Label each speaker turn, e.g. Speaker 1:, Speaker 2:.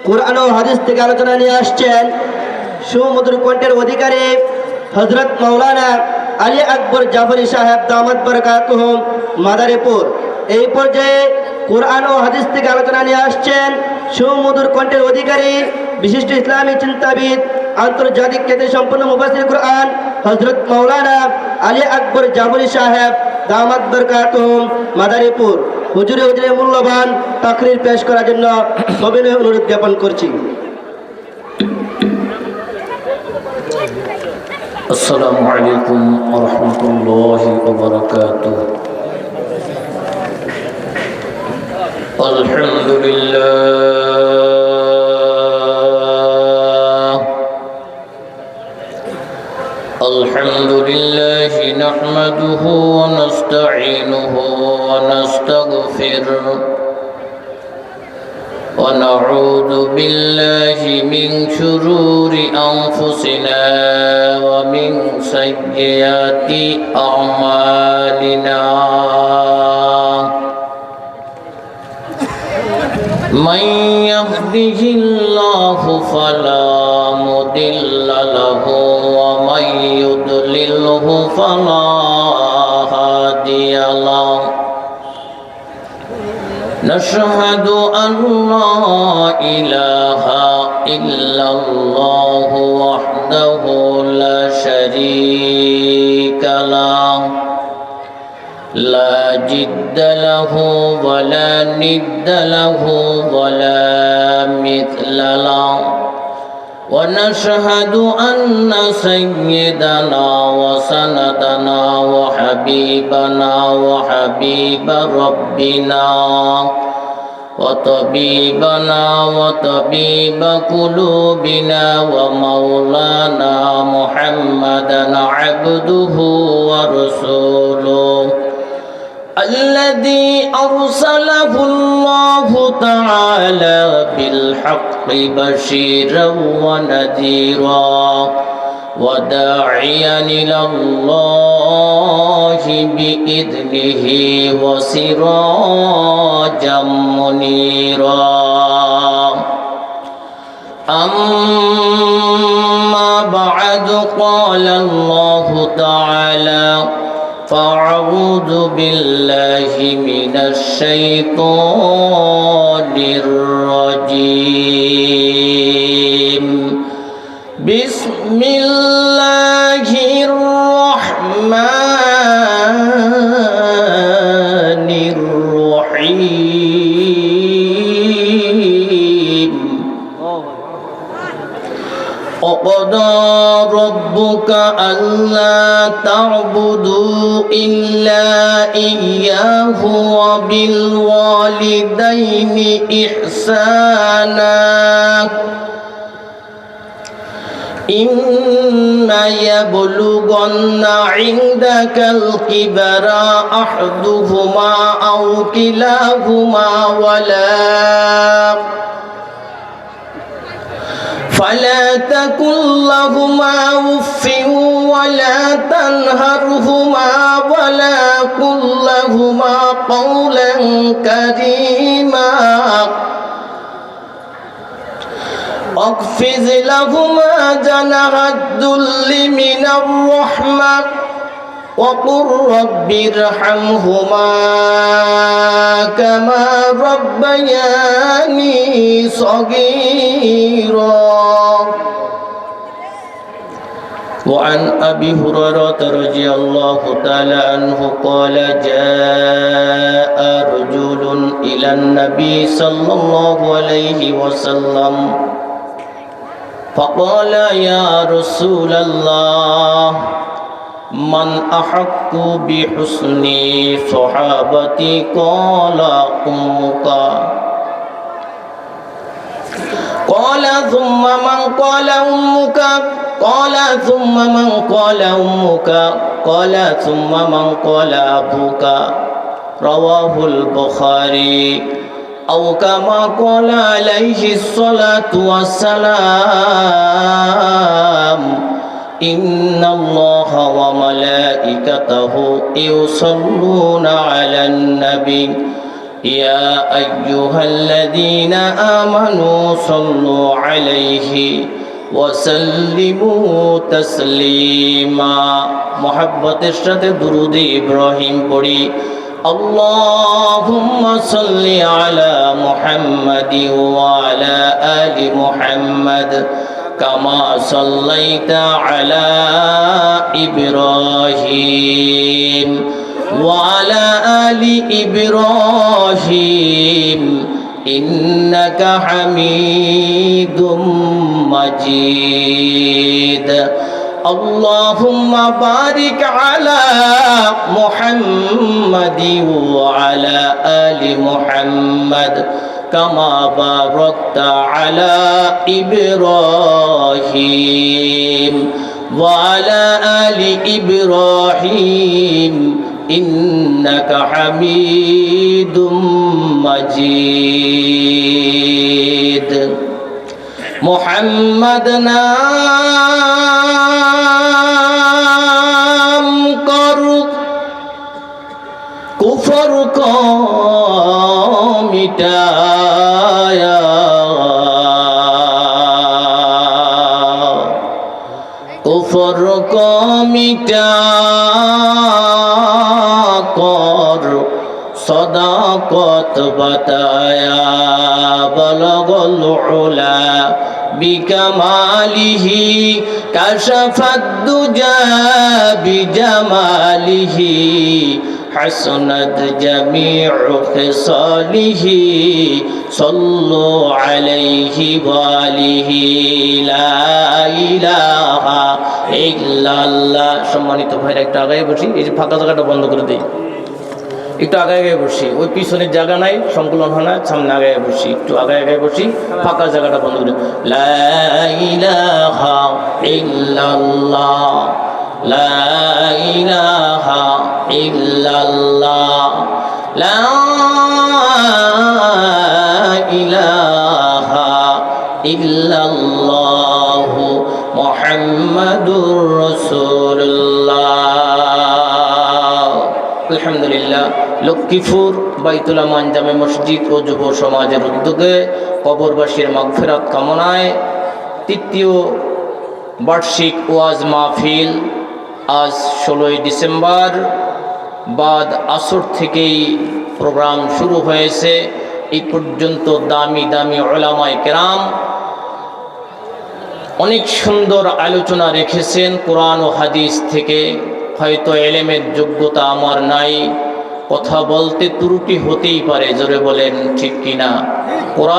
Speaker 1: কুরআন ও হাদিস থেকে আলোচনা নিয়ে আসছেন সুমধুর কণ্ঠের অধিকারী হযরত মাওলানা আলী আকবর জাফরি সাহেব দামাত বরকাতুহুম মাদারীপুর। এই পর্যায়ে কুরআন ও হাদিস থেকে আলোচনা নিয়ে আসছেন সুমধুর কণ্ঠের অধিকারী বিশিষ্ট ইসলামী চিন্তাবিদ আন্তর্জাতিক খ্যাতি সম্পন্ন মুফাসসির কুরআন হযরত মাওলানা আলী আকবর জাফরি সাহেব দামাত বরকাতুহুম মাদারীপুর। হুজুরে মূল্যবান তাকরীর পেশ করার জন্য সবিনয় অনুরোধ জ্ঞাপন করছি।
Speaker 2: আসসালামু আলাইকুম ওয়া রাহমাতুল্লাহি ওয়া বারাকাতুহু। আলহামদুলিল্লাহ নাহমাদুহু ওয়া নাস্তাঈনুহু ওয়া নাস্তাগফিরুহু ونعوذ بالله من شرور أنفسنا ومن سيئات أعمالنا من يهده الله فلا مضل له ومن يضلله فلا هادي له نشهد أن لا إله إلا الله وحده لا شريك له لا جد له ولا ند له ولا مثل له ونشهد أن سيدنا وسندنا وحبيبنا وحبيب ربنا وطبيبنا وطبيب قلوبنا ومولانا محمدا عبده ورسوله الذي أرسله الله تعالى بالحق بشيرا ونذيرا وداعيا إلى الله بإذنه وسراجا منيرا أما بعد قال الله تعالى فأعوذ بالله من الشيطان الرجيم بسم الله الرحمن الرحيم وقضى ربك ألا تعبدوا إلا إياه وبالوالدين إحسانا إما يبلغن عندك الكبر أحدهما أو كلاهما فلا تكن لهما أف ولا تنهرهما ولا قل لهما قولا كريما واخفض لهما جناح الذل من الرحمة وقل رب ارحمهما كما ربياني صغيرا. وعن أبي هريرة رضي الله تعالى عنه قال جاء رجل إلى النبي صلى الله عليه وسلم فقال يا رسول الله من أحق بحسن صحابتي قال أمك قال ثم من قال أمك قال ثم من قال أمك قال ثم من قال أبوك رواه البخاري أو كما قال عليه الصلاة والسلام إن الله وملائكته يصلون على النبي يا أيها الذين آمنوا صلوا عليه وسلموا تسليما محبت الشد درود إبراهيم পড়ি اللهم صل على محمد وعلى آل محمد كما صليت على إبراهيم وعلى آل إبراهيم إنك حميد مجيد اللهم بارك على محمد وعلى آل محمد كما باركت على إبراهيم وعلى آل إبراهيم إنك حميد مجيد محمد नाम करो कुफर को मिटाया कुफर को मिटा कर सदाकत बताया बलगल उला بكماله كشف الدجى بجماله حسنت جميع خصاله صلوا عليه وآله لا إله إلا الله সম্মানিত ভাইরা একটু আগে বসি এই যে ফাঁকা জায়গাটা বন্ধ করে দেই একটু আগে আগে বসি ওই পিছনের জায়গা নাই সংকুলন হয় না সামনে আগে বসি একটু আগে আগে বসি ফাঁকা জায়গাটা বন্ধ করে লা ইলাহা ইল্লাল্লাহ লা ইলাহা ইল্লাল্লাহ লা ইলাহা ইল্লাল্লাহ মুহাম্মাদুর রাসূলুল্লাহ আলহামদুলিল্লাহ লক্ষ্মীপুর বাইতুল আমান জামে মসজিদ ও যুব সমাজের উদ্যোগে কবরবাসীর মাগফিরাত কামনায় তৃতীয় বার্ষিক ওয়াজ মাহফিল আজ 16ই ডিসেম্বর বাদ আসর থেকেই প্রোগ্রাম শুরু হয়েছে। এই পর্যন্ত দামি দামি উলামায়ে কেরাম অনেক সুন্দর আলোচনা রেখেছেন কোরআন ও হাদিস থেকে। হয়তো এলেমের যোগ্যতা আমার নাই, কথা বলতে ত্রুটি হতেই পারে, জোরে বলেন ঠিক কিনা। কোরআন